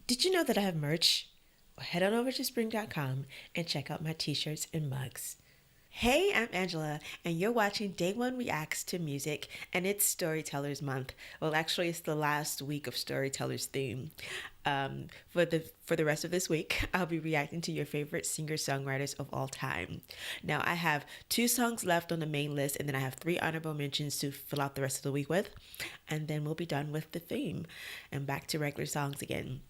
Did you know that I have merch? Well, head on over to spring.com and check out my t-shirts and mugs. Hey, I'm Angela, and you're watching Day One Reacts to Music, and it's Storytellers Month. Well, actually, it's the last week of Storytellers theme. For the rest of this week, I'll be reacting to your favorite singer-songwriters of all time. Now, I have 2 songs left on the main list, and then I have 3 honorable mentions to fill out the rest of the week with, and then we'll be done with the theme and back to regular songs again.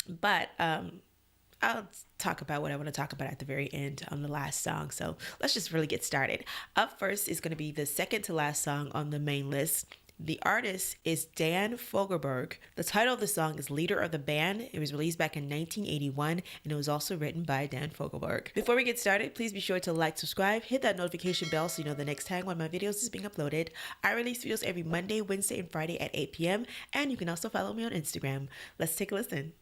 But I'll talk about what I want to talk about at the very end on the last song. So let's just really get started. Up first is going to be the second to last song on the main list. The artist is Dan Forgelberg. The title of the song is Leader of the Band. It was released back in 1981, and it was also written by Dan Forgelberg. Before we get started, please be sure to like, subscribe, hit that notification bell so you know the next time one of my videos is being uploaded. I release videos every Monday, Wednesday, and Friday at 8 p.m., and you can also follow me on Instagram. Let's take a listen.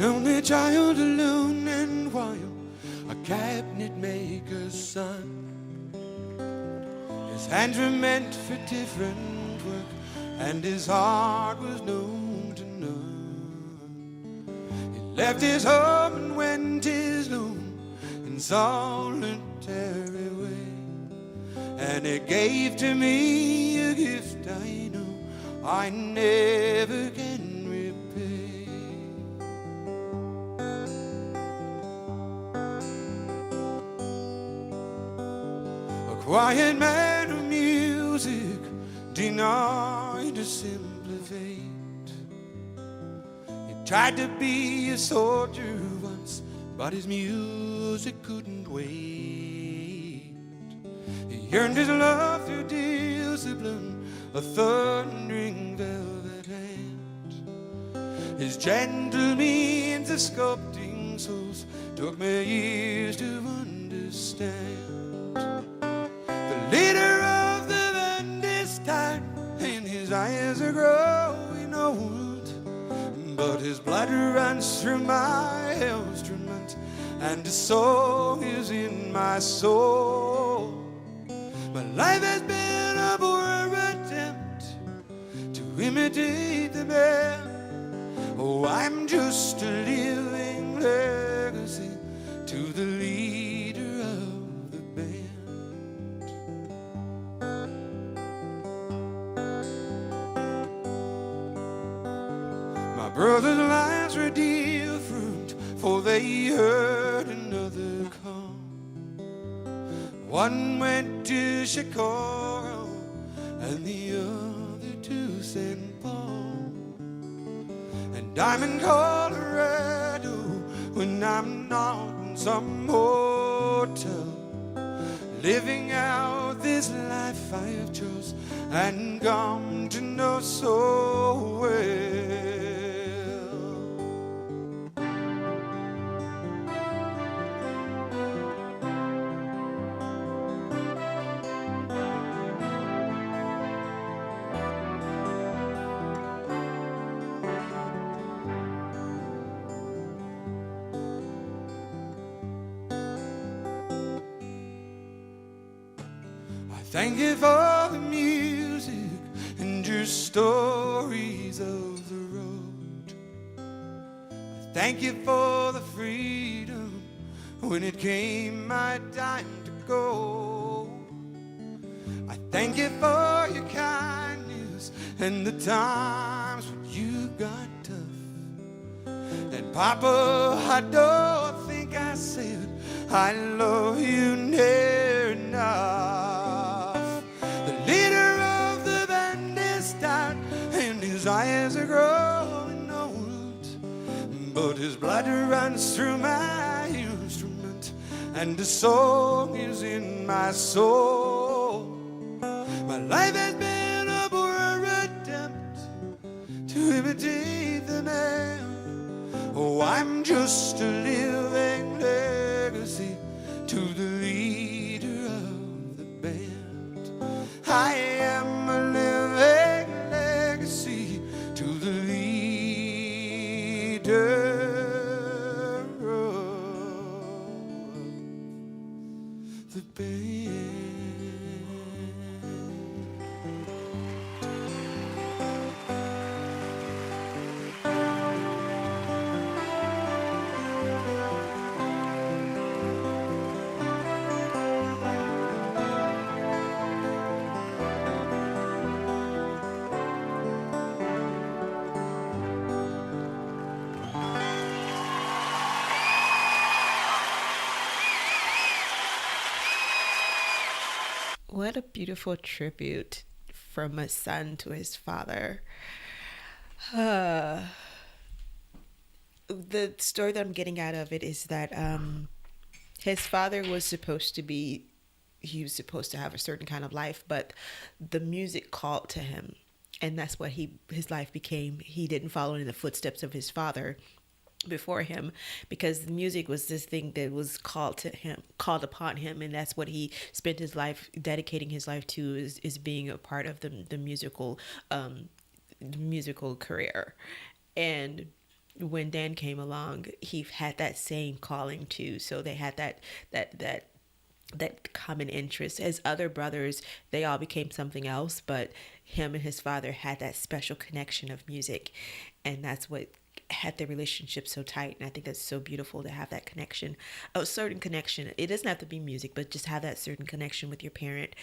Only child alone and wild, a cabinet maker's son. His hands were meant for different work, and his heart was known to none. He left his home and went his lone in solitary way, and it gave to me a gift I know I never can repay. Quiet man of music, denied a simpler fate. He tried to be a soldier once, but his music couldn't wait. He earned his love through discipline, a thundering velvet hand. His gentle means of sculpting souls took me years to understand. Leader of the band is tired, and his eyes are growing old, but his blood runs through my instrument, and his song is in my soul. My life has been a poor attempt to imitate the man. Oh, I'm just a living legacy to the leader of the band. Brothers' lives were different, for they heard another call. One went to Chicago, and the other to St. Paul. And I'm in Colorado when I'm not in some hotel, living out this life I have chose and come to know so well. Thank you for the music and your stories of the road. Thank you for the freedom when it came my time to go. I thank you for your kindness and the times when you got tough. And Papa, I don't think I said I love you near enough. His eyes are growing old, but his blood runs through my instrument, and the song is in my soul. My life has been a poor attempt to imitate the man. Oh, I'm just a living legacy to the leader of What a beautiful tribute from a son to his father. Uh, the story that I'm getting out of it is that his father was supposed to be, he was supposed to have a certain kind of life, but the music called to him. And that's what his life became. He didn't follow in the footsteps of his father before him, because the music was this thing that was called upon him, and that's what he spent his life dedicating his life to, is being a part of the musical career. And when Dan came along, he had that same calling too. So they had that common interest. His other brothers, they all became something else, but him and his father had that special connection of music, and that's what had their relationship so tight. And I think that's so beautiful to have that connection, a certain connection. It doesn't have to be music, but just have that certain connection with your parent,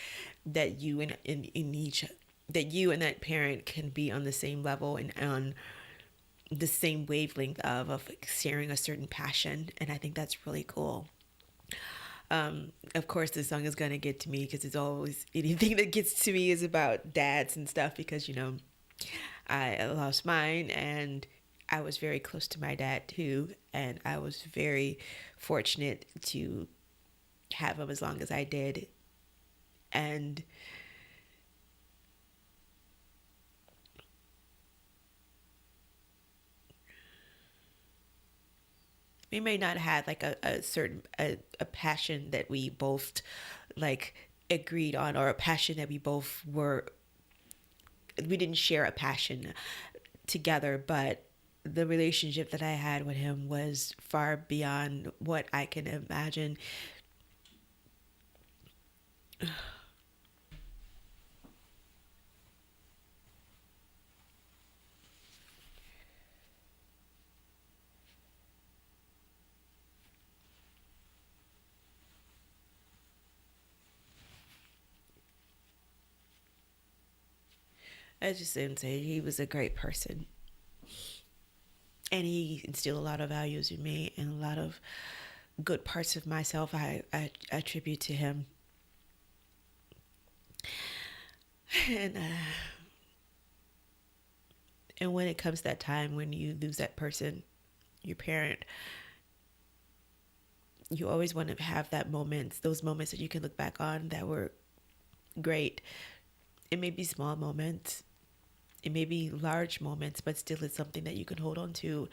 that you and in each that you and that parent can be on the same level and on the same wavelength of sharing a certain passion. And I think that's really cool. Of course, this song is going to get to me, because it's always, anything that gets to me is about dads and stuff, because, I lost mine, and I was very close to my dad too. And I was very fortunate to have him as long as I did. And we may not have like a certain a passion that we both like agreed on, or a passion that we didn't share a passion together, but the relationship that I had with him was far beyond what I can imagine. I just didn't say, he was a great person, and he instilled a lot of values in me, and a lot of good parts of myself I attribute to him. And and when it comes to that time when you lose that person, your parent, you always want to have those moments that you can look back on that were great. It may be small moments, it may be large moments, but still it's something that you can hold on to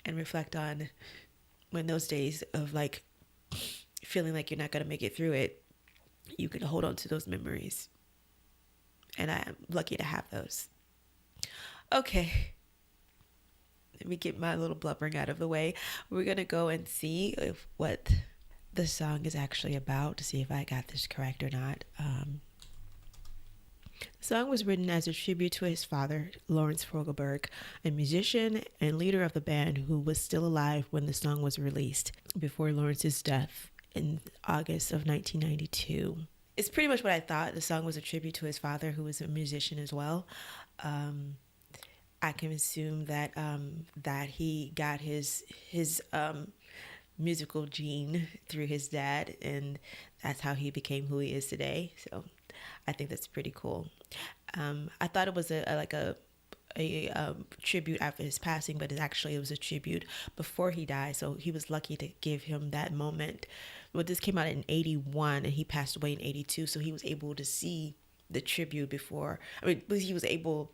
and reflect on, when those days of like feeling like you're not going to make it through it, you can hold on to those memories. And I am lucky to have those. Okay, let me get my little blubbering out of the way. We're going to go and see what the song is actually about, to see if I got this correct or not. The song was written as a tribute to his father, Lawrence Forgelberg, a musician and leader of the band who was still alive when the song was released, before Lawrence's death in August of 1992. It's pretty much what I thought. The song was a tribute to his father, who was a musician as well. I can assume that that he got his musical gene through his dad, and that's how he became who he is today. So I think that's pretty cool. I thought it was a tribute after his passing, but it was a tribute before he died. So he was lucky to give him that moment. Well, this came out in 81 and he passed away in 82. So he was able to see the tribute before. He was able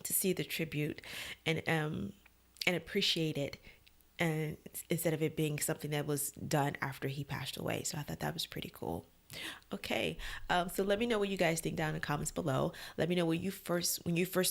to see the tribute and appreciate it, and instead of it being something that was done after he passed away. So I thought that was pretty cool. Okay, so let me know what you guys think down in the comments below. Let me know when you first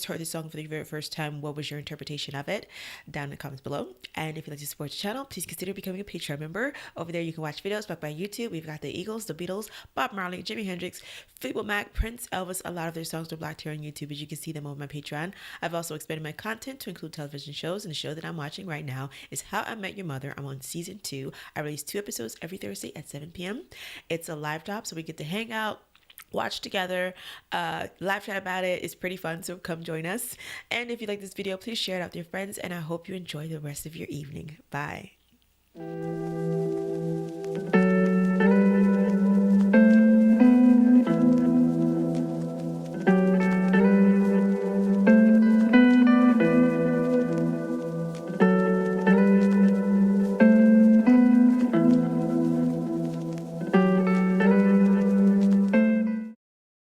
heard the song for the very first time, what was your interpretation of it, down in the comments below. And if you'd like to support the channel, please consider becoming a Patreon member. Over there you can watch videos back by YouTube. We've got the Eagles, the Beatles, Bob Marley, Jimi Hendrix, Fleetwood Mac, Prince, Elvis. A lot of their songs are blocked here on YouTube, as you can see them on my Patreon. I've also expanded my content to include television shows, and the show that I'm watching right now is How I Met Your Mother. I'm on season 2. I release 2 episodes every Thursday at 7 p.m. It's a live drop, so we get to hang out, watch together, live chat about it. It's pretty fun, so come join us. And if you like this video, please share it out with your friends, and I hope you enjoy the rest of your evening. Bye.